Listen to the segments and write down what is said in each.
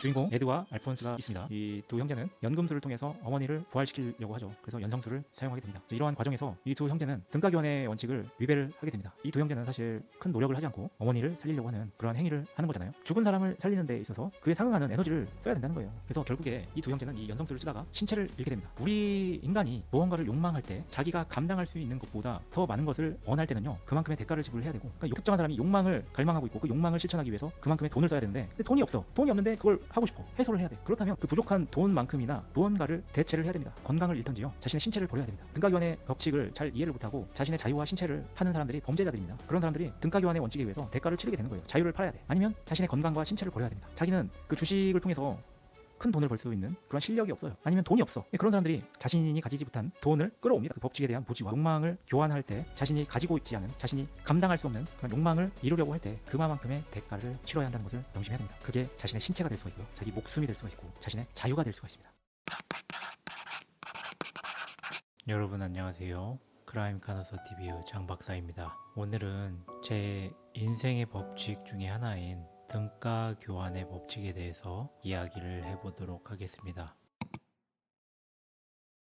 주인공 에드와 알폰스가 있습니다. 이 두 형제는 연금술을 통해서 어머니를 부활시키려고 하죠. 그래서 연성술을 사용하게 됩니다. 이러한 과정에서 이 두 형제는 등가교환의 원칙을 위배를 하게 됩니다. 이 두 형제는 사실 큰 노력을 하지 않고 어머니를 살리려고 하는 그러한 행위를 하는 거잖아요. 죽은 사람을 살리는 데 있어서 그에 상응하는 에너지를 써야 된다는 거예요. 그래서 결국에 이 두 형제는 이 연성술을 쓰다가 신체를 잃게 됩니다. 우리 인간이 무언가를 욕망할 때 자기가 감당할 수 있는 것보다 더 많은 것을 원할 때는요, 그만큼의 대가를 지불해야 되고, 그러니까 특정한 사람이 욕망을 갈망하고 있고 그 욕망을 실천하기 위해서 그만큼의 돈을 써야 되는데, 근데 돈이 없어. 돈이 없는데 그걸 하고 싶어. 해소를 해야 돼. 그렇다면 그 부족한 돈만큼이나 무언가를 대체를 해야 됩니다. 건강을 잃든지요, 자신의 신체를 버려야 됩니다. 등가교환의 법칙을 잘 이해를 못하고 자신의 자유와 신체를 파는 사람들이 범죄자들입니다. 그런 사람들이 등가교환의 원칙에 의해서 대가를 치르게 되는 거예요. 자유를 팔아야 돼. 아니면 자신의 건강과 신체를 버려야 됩니다. 자기는 그 주식을 통해서 큰 돈을 벌 수 있는 그런 실력이 없어요. 아니면 돈이 없어. 그런 사람들이 자신이 가지지 못한 돈을 끌어옵니다. 그 법칙에 대한 무지와 욕망을 교환할 때 자신이 가지고 있지 않은, 자신이 감당할 수 없는 그런 욕망을 이루려고 할 때 그만큼의 대가를 치러야 한다는 것을 명심해야 됩니다. 그게 자신의 신체가 될 수가 있고요, 자기 목숨이 될 수가 있고, 자신의 자유가 될 수가 있습니다. 여러분 안녕하세요. 크라임 카너서 TV의 장 박사입니다. 오늘은 제 인생의 법칙 중에 하나인 등가 교환의 법칙에 대해서 이야기를 해보도록 하겠습니다.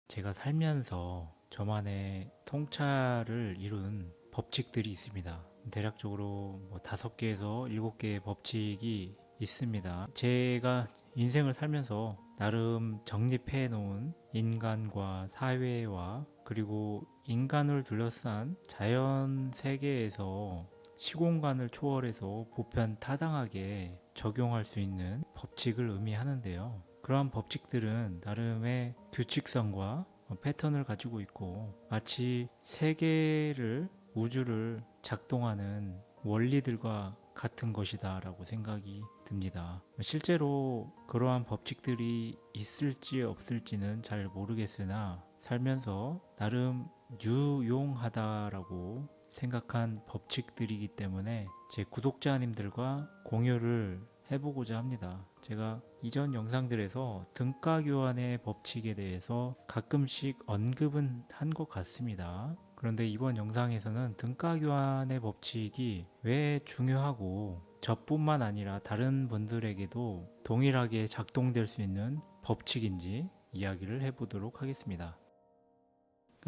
제가 살면서 저만의 통찰을 이룬 법칙들이 있습니다. 대략적으로 5개에서 7개의 법칙이 있습니다. 제가 인생을 살면서 나름 정립해 놓은 인간과 사회와 그리고 인간을 둘러싼 자연 세계에서 시공간을 초월해서 보편타당하게 적용할 수 있는 법칙을 의미하는데요. 그러한 법칙들은 나름의 규칙성과 패턴을 가지고 있고, 마치 세계를, 우주를 작동하는 원리들과 같은 것이다 라고 생각이 듭니다. 실제로 그러한 법칙들이 있을지 없을지는 잘 모르겠으나 살면서 나름 유용하다라고 생각한 법칙들이기 때문에 제 구독자님들과 공유를 해보고자 합니다. 제가 이전 영상들에서 등가 교환의 법칙에 대해서 가끔씩 언급은 한 것 같습니다. 그런데 이번 영상에서는 등가 교환의 법칙이 왜 중요하고 저뿐만 아니라 다른 분들에게도 동일하게 작동될 수 있는 법칙인지 이야기를 해보도록 하겠습니다.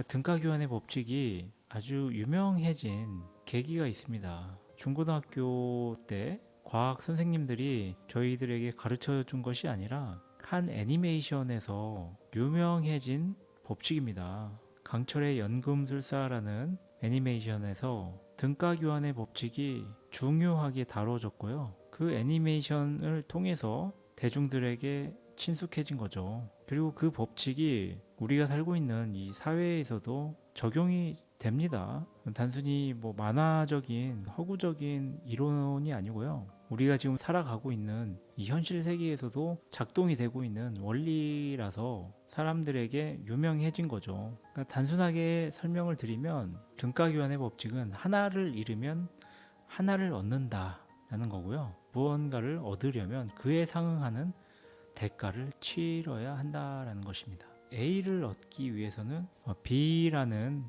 등가 교환의 법칙이 아주 유명해진 계기가 있습니다. 중고등학교 때 과학 선생님들이 저희들에게 가르쳐 준 것이 아니라 한 애니메이션에서 유명해진 법칙입니다. 강철의 연금술사라는 애니메이션에서 등가 교환의 법칙이 중요하게 다뤄졌고요. 그 애니메이션을 통해서 대중들에게 친숙해진 거죠. 그리고 그 법칙이 우리가 살고 있는 이 사회에서도 적용이 됩니다. 단순히 만화적인 허구적인 이론이 아니고요. 우리가 지금 살아가고 있는 이 현실 세계에서도 작동이 되고 있는 원리라서 사람들에게 유명해진 거죠. 그러니까 단순하게 설명을 드리면 등가 교환의 법칙은 하나를 잃으면 하나를 얻는다 라는 거고요. 무언가를 얻으려면 그에 상응하는 대가를 치러야 한다라는 것입니다. A를 얻기 위해서는 B라는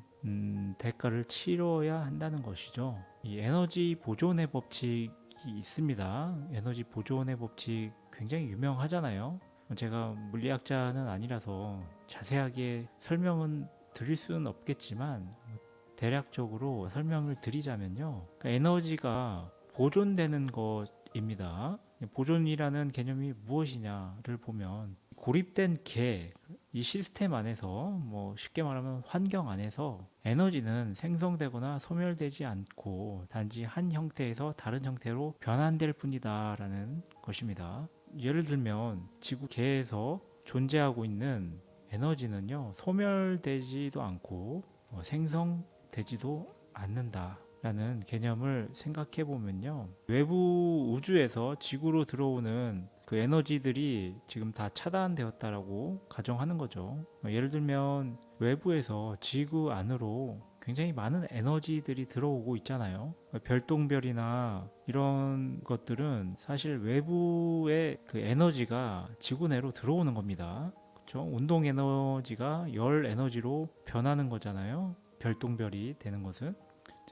대가를 치러야 한다는 것이죠. 이 에너지 보존의 법칙이 있습니다. 에너지 보존의 법칙 굉장히 유명하잖아요. 제가 물리학자는 아니라서 자세하게 설명은 드릴 수는 없겠지만 대략적으로 설명을 드리자면요, 그러니까 에너지가 보존되는 것입니다. 보존이라는 개념이 무엇이냐를 보면 고립된 이 시스템 안에서, 쉽게 말하면 환경 안에서 에너지는 생성되거나 소멸되지 않고 단지 한 형태에서 다른 형태로 변환될 뿐이다 라는 것입니다. 예를 들면 지구계에서 존재하고 있는 에너지는요, 소멸되지도 않고 생성되지도 않는다 라는 개념을 생각해 보면요, 외부 우주에서 지구로 들어오는 그 에너지들이 지금 다 차단되었다라고 가정하는 거죠. 예를 들면 외부에서 지구 안으로 굉장히 많은 에너지들이 들어오고 있잖아요. 별똥별이나 이런 것들은 사실 외부의 그 에너지가 지구 내로 들어오는 겁니다. 그렇죠? 운동 에너지가 열 에너지로 변하는 거잖아요. 별똥별이 되는 것은.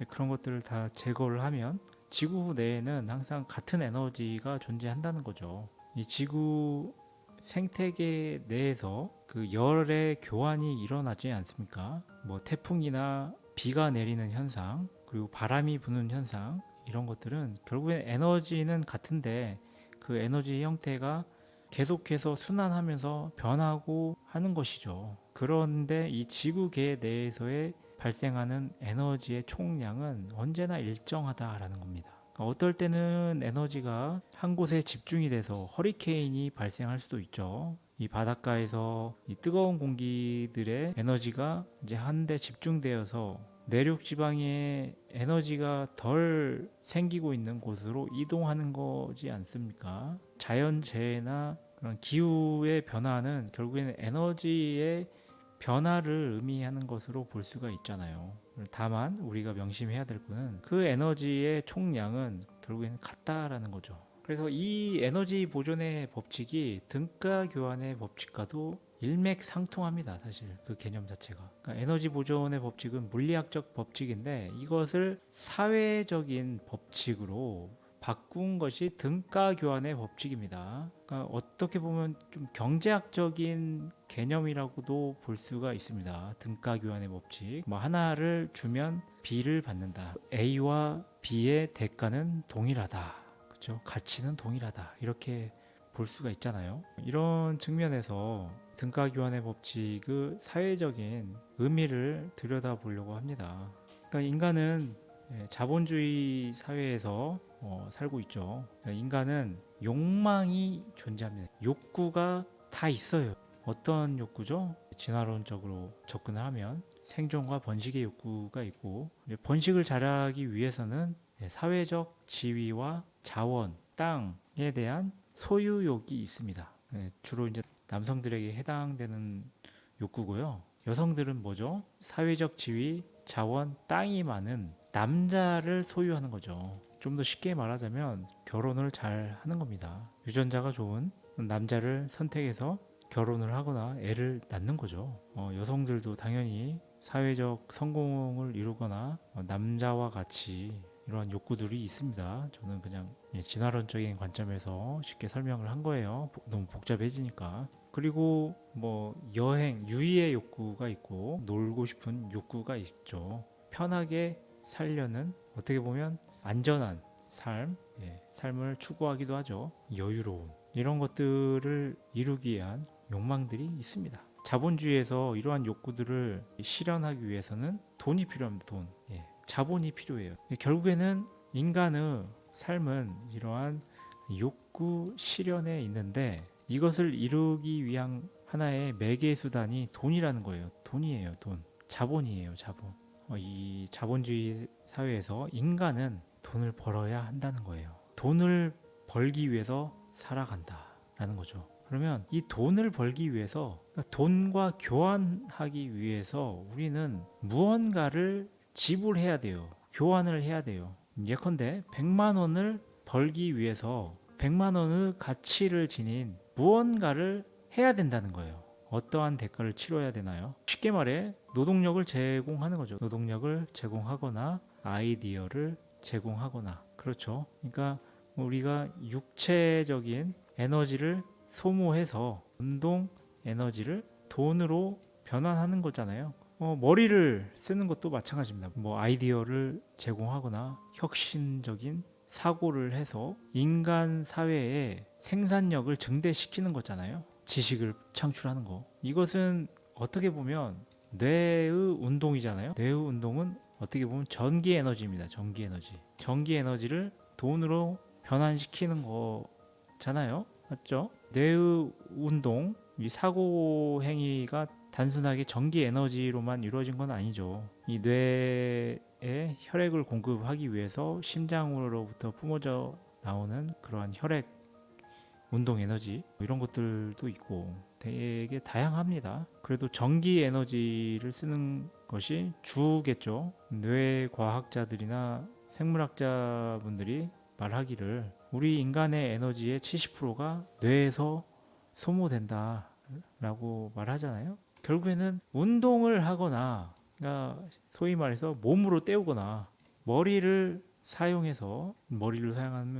그런 것들을 다 제거를 하면 지구 내에는 항상 같은 에너지가 존재한다는 거죠. 이 지구 생태계 내에서 그 열의 교환이 일어나지 않습니까? 뭐 태풍이나 비가 내리는 현상, 그리고 바람이 부는 현상, 이런 것들은 결국엔 에너지는 같은데 그 에너지 형태가 계속해서 순환하면서 변하고 하는 것이죠. 그런데 이 지구계 내에서의 발생하는 에너지의 총량은 언제나 일정하다라는 겁니다. 그러니까 어떨 때는 에너지가 한 곳에 집중이 돼서 허리케인이 발생할 수도 있죠. 이 바닷가에서 이 뜨거운 공기들의 에너지가 이제 한데 집중되어서 내륙 지방에 에너지가 덜 생기고 있는 곳으로 이동하는 거지 않습니까? 자연재해나 그런 기후의 변화는 결국에는 에너지의 변화를 의미하는 것으로 볼 수가 있잖아요. 다만 우리가 명심해야 될 거는 그 에너지의 총량은 결국에는 같다라는 거죠. 그래서 이 에너지 보존의 법칙이 등가 교환의 법칙과도 일맥상통합니다. 사실 그 개념 자체가. 그러니까 에너지 보존의 법칙은 물리학적 법칙인데 이것을 사회적인 법칙으로 바꾼 것이 등가 교환의 법칙입니다. 그러니까 어떻게 보면 좀 경제학적인 개념이라고도 볼 수가 있습니다. 등가 교환의 법칙. 뭐 하나를 주면 B를 받는다. A와 B의 대가는 동일하다. 그렇죠? 가치는 동일하다. 이렇게 볼 수가 있잖아요. 이런 측면에서 등가 교환의 법칙의 사회적인 의미를 들여다보려고 합니다. 그러니까 인간은 자본주의 사회에서 살고 있죠. 인간은 욕망이 존재합니다. 욕구가 다 있어요. 어떤 욕구죠? 진화론적으로 접근을 하면 생존과 번식의 욕구가 있고, 번식을 잘하기 위해서는 사회적 지위와 자원, 땅에 대한 소유욕이 있습니다. 주로 이제 남성들에게 해당되는 욕구고요. 여성들은 뭐죠? 사회적 지위, 자원, 땅이 많은 남자를 소유하는 거죠. 좀 더 쉽게 말하자면 결혼을 잘 하는 겁니다. 유전자가 좋은 남자를 선택해서 결혼을 하거나 애를 낳는 거죠. 여성들도 당연히 사회적 성공을 이루거나 남자와 같이 이러한 욕구들이 있습니다. 저는 그냥 진화론적인 관점에서 쉽게 설명을 한 거예요. 너무 복잡해지니까. 그리고 뭐 여행, 유의의 욕구가 있고 놀고 싶은 욕구가 있죠. 편하게 살려는 어떻게 보면 안전한 삶, 삶을 추구하기도 하죠. 여유로움 이런 것들을 이루기 위한 욕망들이 있습니다. 자본주의에서 이러한 욕구들을 실현하기 위해서는 돈이 필요합니다. 돈, 자본이 필요해요. 결국에는 인간의 삶은 이러한 욕구 실현에 있는데 이것을 이루기 위한 하나의 매개 수단이 돈이라는 거예요. 돈이에요. 돈, 자본이에요. 자본. 이 자본주의 사회에서 인간은 돈을 벌어야 한다는 거예요. 돈을 벌기 위해서 살아간다라는 거죠. 그러면 이 돈을 벌기 위해서, 돈과 교환하기 위해서 우리는 무언가를 지불해야 돼요. 교환을 해야 돼요. 예컨대 100만 원을 벌기 위해서 100만 원의 가치를 지닌 무언가를 해야 된다는 거예요. 어떠한 대가를 치러야 되나요? 쉽게 말해 노동력을 제공하는 거죠. 노동력을 제공하거나 아이디어를 제공하거나. 그렇죠. 그러니까 우리가 육체적인 에너지를 소모해서 운동 에너지를 돈으로 변환하는 거잖아요. 머리를 쓰는 것도 마찬가지입니다. 뭐 아이디어를 제공하거나 혁신적인 사고를 해서 인간 사회의 생산력을 증대시키는 거잖아요. 지식을 창출하는 거. 이것은 어떻게 보면 뇌의 운동이잖아요. 뇌의 운동은 어떻게 보면 전기 에너지입니다. 전기 에너지. 전기 에너지를 돈으로 변환시키는 거잖아요. 맞죠? 뇌의 운동, 이 사고 행위가 단순하게 전기 에너지로만 이루어진 건 아니죠. 이 뇌에 혈액을 공급하기 위해서 심장으로부터 뿜어져 나오는 그러한 혈액 운동 에너지 이런 것들도 있고 되게 다양합니다. 그래도 전기 에너지를 쓰는 것이 주겠죠. 뇌 과학자들이나 생물학자분들이 말하기를 우리 인간의 에너지의 70%가 뇌에서 소모된다 라고 말하잖아요. 결국에는 운동을 하거나, 그러니까 소위 말해서 몸으로 때우거나 머리를 사용하면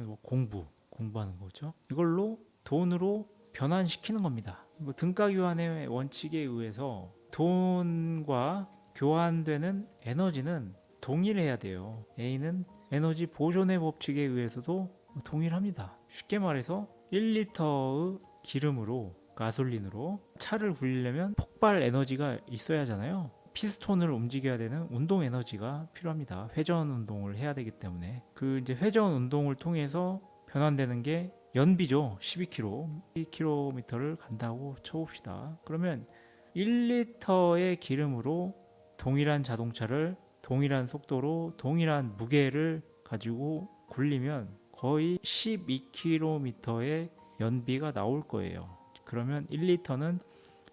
뭐 공부하는 거죠. 이걸로 돈으로 변환시키는 겁니다. 등가 교환의 원칙에 의해서 돈과 교환되는 에너지는 동일해야 돼요. A는 에너지 보존의 법칙에 의해서도 동일합니다. 쉽게 말해서 1리터의 기름으로, 가솔린으로 차를 굴리려면 폭발 에너지가 있어야 하잖아요. 피스톤을 움직여야 되는 운동 에너지가 필요합니다. 회전 운동을 해야 되기 때문에 그 이제 회전 운동을 통해서 변환되는 게 연비죠. 12km를 간다고 쳐봅시다. 그러면 1리터의 기름으로 동일한 자동차를 동일한 속도로 동일한 무게를 가지고 굴리면 거의 12km의 연비가 나올 거예요. 그러면 1리터는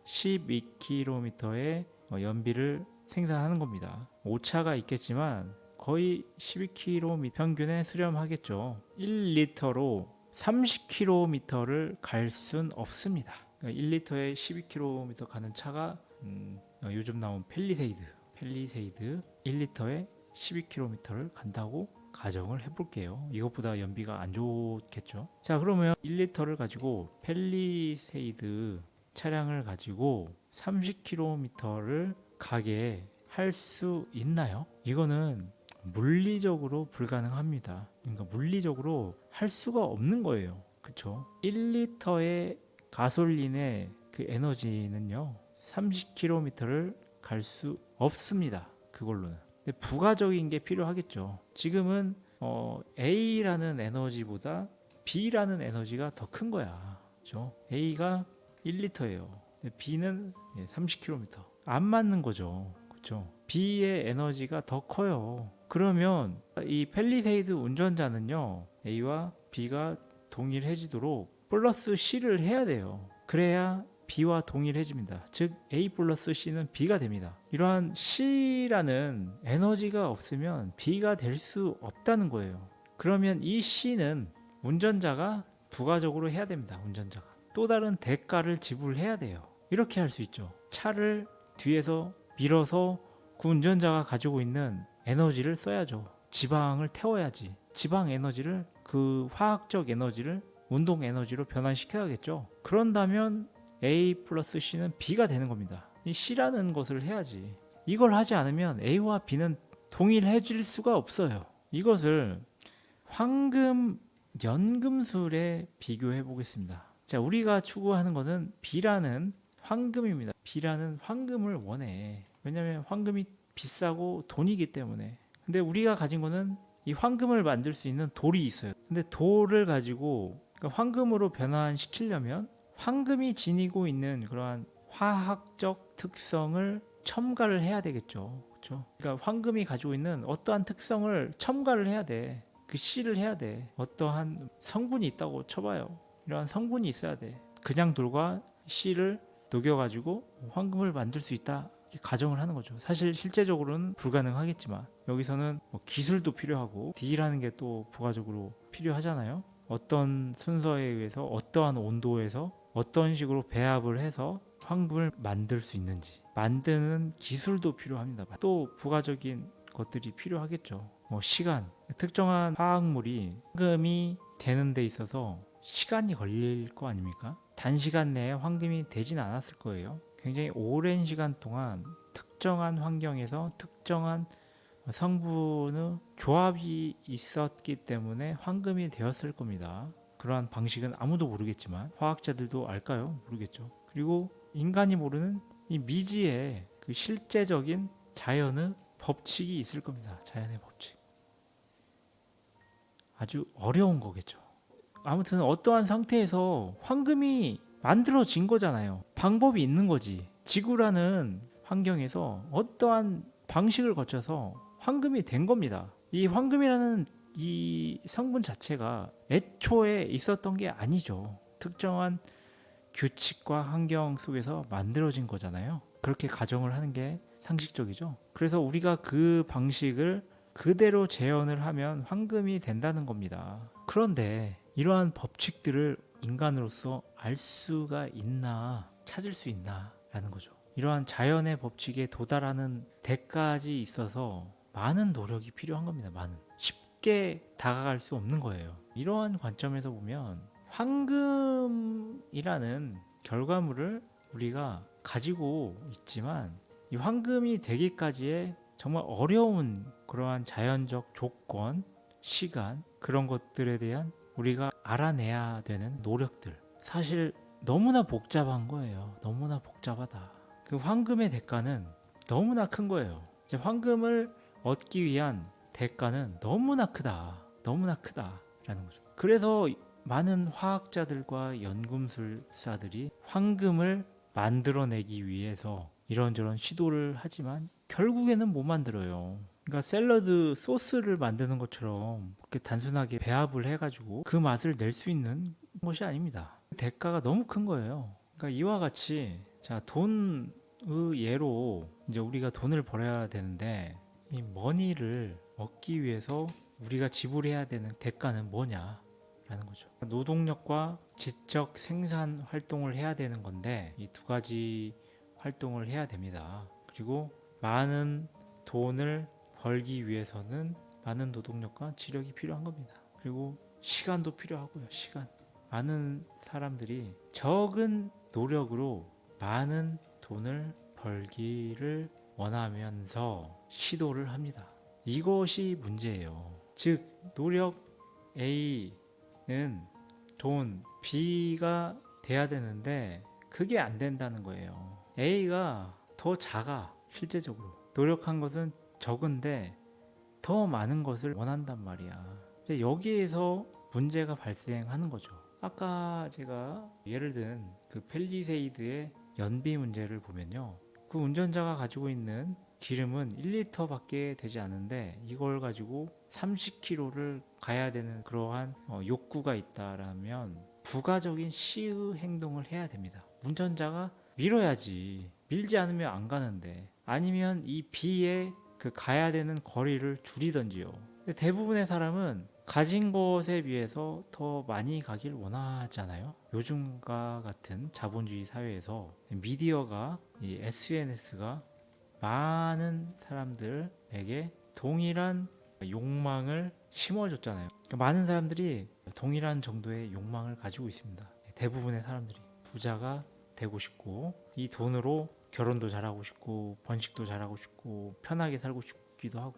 12km의 연비를 생산하는 겁니다. 오차가 있겠지만 거의 12km 평균에 수렴하겠죠. 1리터로 30km를 갈 순 없습니다. 1리터에 12km 가는 차가 요즘 나온 펠리세이드 1리터에 12km를 간다고 가정을 해볼게요. 이것보다 연비가 안 좋겠죠. 자, 그러면 1리터를 가지고 펠리세이드 차량을 가지고 30km를 가게 할 수 있나요? 이거는 물리적으로 불가능합니다. 그러니까 물리적으로 할 수가 없는 거예요. 그쵸? 1리터의 가솔린의 그 에너지는요 30km를 갈 수 없습니다. 그걸로는. 근데 부가적인 게 필요하겠죠. 지금은 A라는 에너지보다 B라는 에너지가 더 큰 거야. 그렇죠? A가 1리터예요. B는 30km. 안 맞는 거죠. 그렇죠? B의 에너지가 더 커요. 그러면 이 펠리세이드 운전자는요. A와 B가 동일해지도록 플러스 C를 해야 돼요. 그래야 B와 동일해집니다. 즉 A 플러스 C는 B가 됩니다. 이러한 C라는 에너지가 없으면 B가 될 수 없다는 거예요. 그러면 이 C는 운전자가 부가적으로 해야 됩니다. 운전자가 또 다른 대가를 지불해야 돼요. 이렇게 할 수 있죠. 차를 뒤에서 밀어서 그 운전자가 가지고 있는 에너지를 써야죠. 지방을 태워야지. 지방 에너지를 그 화학적 에너지를 운동 에너지로 변환시켜야겠죠. 그런다면 A 플러스 C는 B가 되는 겁니다. 이 C라는 것을 해야지. 이걸 하지 않으면 A와 B는 동일해질 수가 없어요. 이것을 황금 연금술에 비교해 보겠습니다. 자, 우리가 추구하는 것은 B라는 황금입니다. B라는 황금을 원해. 왜냐하면 황금이 비싸고 돈이기 때문에. 근데 우리가 가진 거는 이 황금을 만들 수 있는 돌이 있어요. 근데 돌을 가지고 그러니까 황금으로 변환시키려면 황금이 지니고 있는 그러한 화학적 특성을 첨가를 해야 되겠죠. 그렇죠? 그러니까 황금이 가지고 있는 어떠한 특성을 첨가를 해야 돼. 그 C를 해야 돼. 어떠한 성분이 있다고 쳐봐요. 이러한 성분이 있어야 돼. 그냥 돌과 C를 녹여가지고 황금을 만들 수 있다. 이렇게 가정을 하는 거죠. 사실 실제적으로는 불가능하겠지만 여기서는 뭐 기술도 필요하고 D라는 게 또 부가적으로 필요하잖아요. 어떤 순서에 의해서 어떠한 온도에서 어떤 식으로 배합을 해서 황금을 만들 수 있는지 만드는 기술도 필요합니다. 또 부가적인 것들이 필요하겠죠. 뭐 시간, 특정한 화학물이 황금이 되는 데 있어서 시간이 걸릴 거 아닙니까? 단시간 내에 황금이 되진 않았을 거예요. 굉장히 오랜 시간 동안 특정한 환경에서 특정한 성분의 조합이 있었기 때문에 황금이 되었을 겁니다. 그러한 방식은 아무도 모르겠지만 화학자들도 알까요? 모르겠죠. 그리고 인간이 모르는 이 미지의 그 실제적인 자연의 법칙이 있을 겁니다. 자연의 법칙. 아주 어려운 거겠죠. 아무튼 어떠한 상태에서 황금이 만들어진 거잖아요. 방법이 있는 거지. 지구라는 환경에서 어떠한 방식을 거쳐서 황금이 된 겁니다. 이 황금이라는 이 성분 자체가 애초에 있었던 게 아니죠. 특정한 규칙과 환경 속에서 만들어진 거잖아요. 그렇게 가정을 하는 게 상식적이죠. 그래서 우리가 그 방식을 그대로 재현을 하면 황금이 된다는 겁니다. 그런데 이러한 법칙들을 인간으로서 알 수가 있나, 찾을 수 있나 라는 거죠. 이러한 자연의 법칙에 도달하는 데까지 있어서 많은 노력이 필요한 겁니다. 많은. 쉽게 다가갈 수 없는 거예요. 이러한 관점에서 보면 황금이라는 결과물을 우리가 가지고 있지만 이 황금이 되기까지의 정말 어려운 그러한 자연적 조건, 시간 그런 것들에 대한 우리가 알아내야 되는 노력들 사실 너무나 복잡한 거예요. 너무나 복잡하다. 그 황금의 대가는 너무나 큰 거예요. 이제 황금을 얻기 위한 대가는 너무나 크다. 너무나 크다라는 거죠. 그래서 많은 화학자들과 연금술사들이 황금을 만들어내기 위해서 이런저런 시도를 하지만 결국에는 못 만들어요. 그러니까 샐러드 소스를 만드는 것처럼 그렇게 단순하게 배합을 해가지고 그 맛을 낼 수 있는 것이 아닙니다. 대가가 너무 큰 거예요. 그러니까 이와 같이 자 돈의 예로 이제 우리가 돈을 벌어야 되는데 이 머니를 얻기 위해서 우리가 지불해야 되는 대가는 뭐냐? 라는 거죠. 노동력과 지적 생산 활동을 해야 되는 건데 이 두 가지 활동을 해야 됩니다. 그리고 많은 돈을 벌기 위해서는 많은 노동력과 지력이 필요한 겁니다. 그리고 시간도 필요하고요. 시간. 많은 사람들이 적은 노력으로 많은 돈을 벌기를 원하면서 시도를 합니다. 이것이 문제예요. 즉 노력 A는 돈 B가 돼야 되는데 그게 안 된다는 거예요. A가 더 작아. 실제적으로 노력한 것은 적은데 더 많은 것을 원한단 말이야. 이제 여기에서 문제가 발생하는 거죠. 아까 제가 예를 든 그 펠리세이드의 연비 문제를 보면요. 그 운전자가 가지고 있는 기름은 1리터밖에 되지 않은데 이걸 가지고 30km를 가야 되는 그러한 욕구가 있다라면 부가적인 시의 행동을 해야 됩니다. 운전자가 밀어야지. 밀지 않으면 안 가는데 아니면 이 B의 그 가야 되는 거리를 줄이던지요. 대부분의 사람은 가진 것에 비해서 더 많이 가길 원하잖아요. 요즘과 같은 자본주의 사회에서 미디어가 이 SNS가 많은 사람들에게 동일한 욕망을 심어줬잖아요. 그러니까 많은 사람들이 동일한 정도의 욕망을 가지고 있습니다. 대부분의 사람들이 부자가 되고 싶고 이 돈으로 결혼도 잘하고 싶고 번식도 잘하고 싶고 편하게 살고 싶기도 하고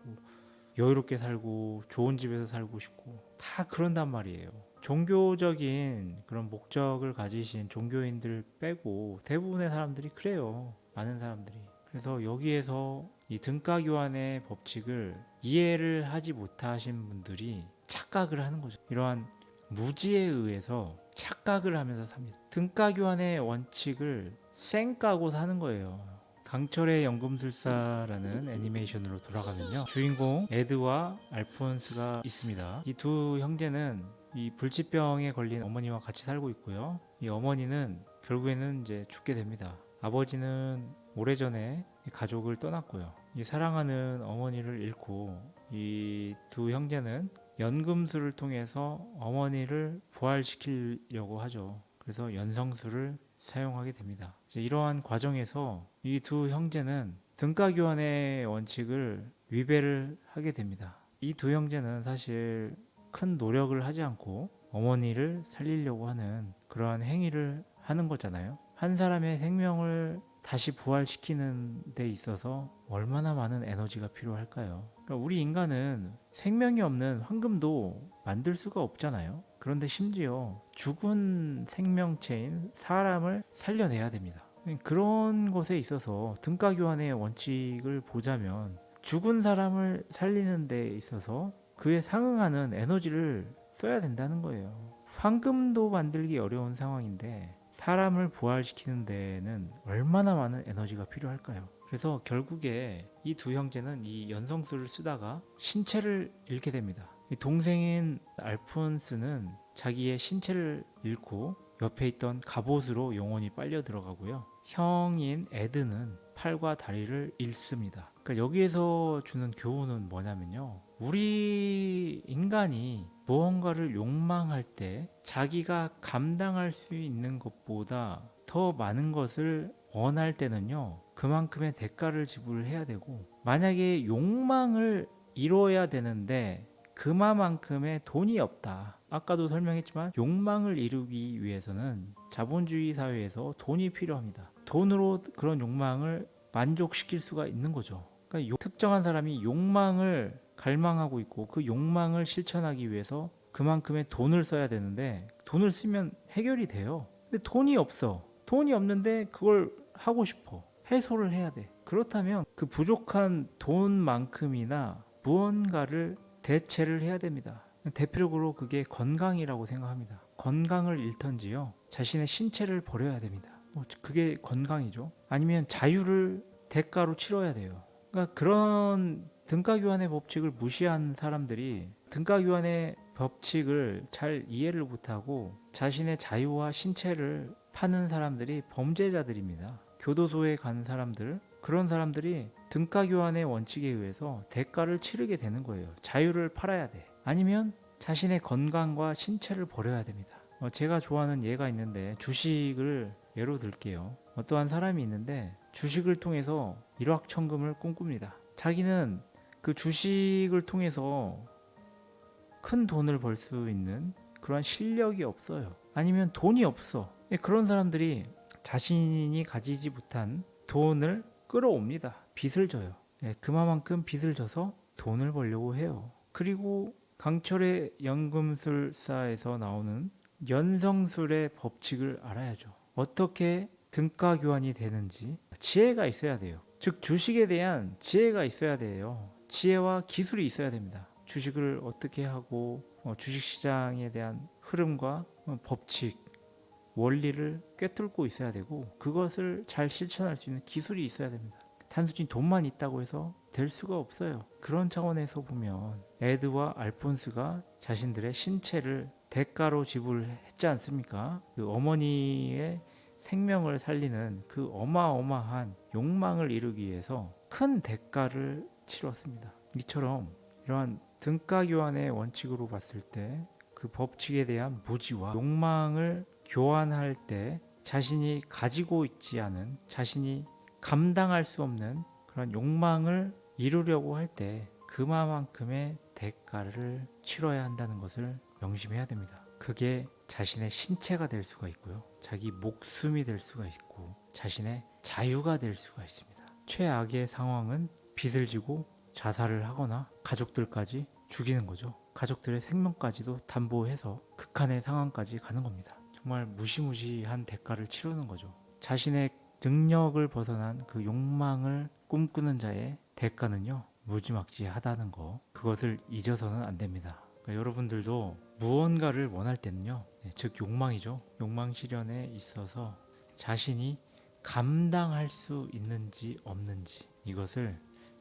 여유롭게 살고 좋은 집에서 살고 싶고 다 그런단 말이에요. 종교적인 그런 목적을 가지신 종교인들 빼고 대부분의 사람들이 그래요. 많은 사람들이. 그래서 여기에서 이 등가 교환의 법칙을 이해를 하지 못하신 분들이 착각을 하는 거죠. 이러한 무지에 의해서 착각을 하면서 삽니다. 등가 교환의 원칙을 쌩까고 사는 거예요. 강철의 연금술사라는 애니메이션으로 돌아가면요. 주인공 에드와 알폰스가 있습니다. 이 두 형제는 이 불치병에 걸린 어머니와 같이 살고 있고요. 이 어머니는 결국에는 이제 죽게 됩니다. 아버지는 오래전에 가족을 떠났고요. 이 사랑하는 어머니를 잃고 이 두 형제는 연금술을 통해서 어머니를 부활시키려고 하죠. 그래서 연성술을 사용하게 됩니다. 이제 이러한 과정에서 이 두 형제는 등가 교환의 원칙을 위배를 하게 됩니다. 이 두 형제는 사실 큰 노력을 하지 않고 어머니를 살리려고 하는 그러한 행위를 하는 거잖아요. 한 사람의 생명을 다시 부활시키는 데 있어서 얼마나 많은 에너지가 필요할까요? 그러니까 우리 인간은 생명이 없는 황금도 만들 수가 없잖아요. 그런데 심지어 죽은 생명체인 사람을 살려내야 됩니다. 그런 것에 있어서 등가 교환의 원칙을 보자면 죽은 사람을 살리는 데 있어서 그에 상응하는 에너지를 써야 된다는 거예요. 황금도 만들기 어려운 상황인데 사람을 부활시키는 데는 얼마나 많은 에너지가 필요할까요? 그래서 결국에 이 두 형제는 이 연성술을 쓰다가 신체를 잃게 됩니다. 동생인 알폰스는 자기의 신체를 잃고 옆에 있던 갑옷으로 영혼이 빨려 들어가고요. 형인 에드는 팔과 다리를 잃습니다. 그러니까 여기에서 주는 교훈은 뭐냐면요. 우리 인간이 무언가를 욕망할 때 자기가 감당할 수 있는 것보다 더 많은 것을 원할 때는요. 그만큼의 대가를 지불해야 되고 만약에 욕망을 이뤄야 되는데 그만큼의 돈이 없다. 아까도 설명했지만 욕망을 이루기 위해서는 자본주의 사회에서 돈이 필요합니다. 돈으로 그런 욕망을 만족시킬 수가 있는 거죠. 그러니까 특정한 사람이 욕망을 갈망하고 있고 그 욕망을 실천하기 위해서 그만큼의 돈을 써야 되는데 돈을 쓰면 해결이 돼요. 근데 돈이 없어. 돈이 없는데 그걸 하고 싶어. 해소를 해야 돼. 그렇다면 그 부족한 돈만큼이나 무언가를 대체를 해야 됩니다. 대표적으로 그게 건강이라고 생각합니다. 건강을 잃던지요. 자신의 신체를 버려야 됩니다. 그게 건강이죠. 아니면 자유를 대가로 치러야 돼요. 그러니까 그런 등가교환의 법칙을 무시한 사람들이 등가교환의 법칙을 잘 이해를 못하고 자신의 자유와 신체를 파는 사람들이 범죄자들입니다. 교도소에 간 사람들, 그런 사람들이 등가교환의 원칙에 의해서 대가를 치르게 되는 거예요. 자유를 팔아야 돼. 아니면 자신의 건강과 신체를 버려야 됩니다. 제가 좋아하는 예가 있는데 주식을 예로 들게요. 어떠한 사람이 있는데 주식을 통해서 일확천금을 꿈꿉니다. 자기는 그 주식을 통해서 큰 돈을 벌 수 있는 그런 실력이 없어요. 아니면 돈이 없어. 그런 사람들이 자신이 가지지 못한 돈을 끌어옵니다. 빚을 져요. 그만큼 빚을 져서 돈을 벌려고 해요. 그리고 강철의 연금술사에서 나오는 연성술의 법칙을 알아야죠. 어떻게 등가 교환이 되는지 지혜가 있어야 돼요. 즉 주식에 대한 지혜가 있어야 돼요. 지혜와 기술이 있어야 됩니다. 주식을 어떻게 하고 주식시장에 대한 흐름과 법칙, 원리를 꿰뚫고 있어야 되고 그것을 잘 실천할 수 있는 기술이 있어야 됩니다. 단순히 돈만 있다고 해서 될 수가 없어요. 그런 차원에서 보면 에드와 알폰스가 자신들의 신체를 대가로 지불했지 않습니까? 그 어머니의 생명을 살리는 그 어마어마한 욕망을 이루기 위해서 큰 대가를 치렀습니다. 이처럼 이러한 등가 교환의 원칙으로 봤을 때 그 법칙에 대한 무지와 욕망을 교환할 때 자신이 가지고 있지 않은, 자신이 감당할 수 없는 그런 욕망을 이루려고 할 때 그만큼의 대가를 치러야 한다는 것을 명심해야 됩니다. 그게 자신의 신체가 될 수가 있고요. 자기 목숨이 될 수가 있고 자신의 자유가 될 수가 있습니다. 최악의 상황은 빚을 지고 자살을 하거나 가족들까지 죽이는 거죠. 가족들의 생명까지도 담보해서 극한의 상황까지 가는 겁니다. 정말 무시무시한 대가를 치르는 거죠. 자신의 능력을 벗어난 그 욕망을 꿈꾸는 자의 대가는요, 무지막지하다는 거, 그것을 잊어서는 안 됩니다. 그러니까 여러분들도 무언가를 원할 때는요, 즉 욕망이죠. 욕망 실현에 있어서 자신이 감당할 수 있는지 없는지 이것을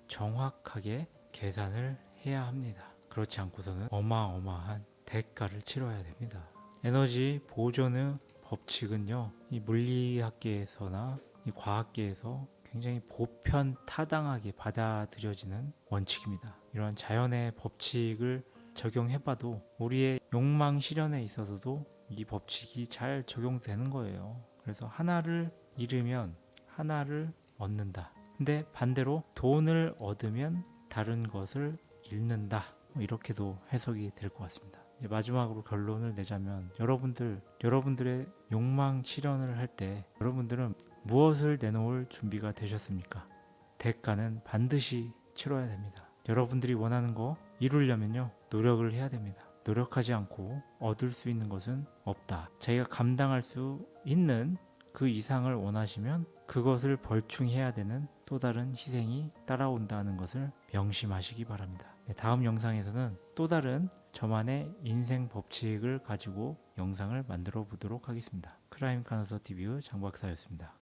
정확하게 계산을 해야 합니다. 그렇지 않고서는 어마어마한 대가를 치러야 됩니다. 에너지 보존의 법칙은요, 이 물리학계에서나 이 과학계에서 굉장히 보편타당하게 받아들여지는 원칙입니다. 이러한 자연의 법칙을 적용해봐도 우리의 욕망 실현에 있어서도 이 법칙이 잘 적용되는 거예요. 그래서 하나를 잃으면 하나를 얻는다. 근데 반대로 돈을 얻으면 다른 것을 잃는다. 이렇게도 해석이 될 것 같습니다. 이제 마지막으로 결론을 내자면 여러분들의 욕망 실현을 할 때 여러분들은 무엇을 내놓을 준비가 되셨습니까? 대가는 반드시 치러야 됩니다. 여러분들이 원하는 거 이루려면요, 노력을 해야 됩니다. 노력하지 않고 얻을 수 있는 것은 없다. 자기가 감당할 수 있는 그 이상을 원하시면 그것을 벌충해야 되는 또 다른 희생이 따라온다는 것을 명심하시기 바랍니다. 다음 영상에서는 또 다른 저만의 인생 법칙을 가지고 영상을 만들어 보도록 하겠습니다. 크라임 카너서 TV의 장박사였습니다.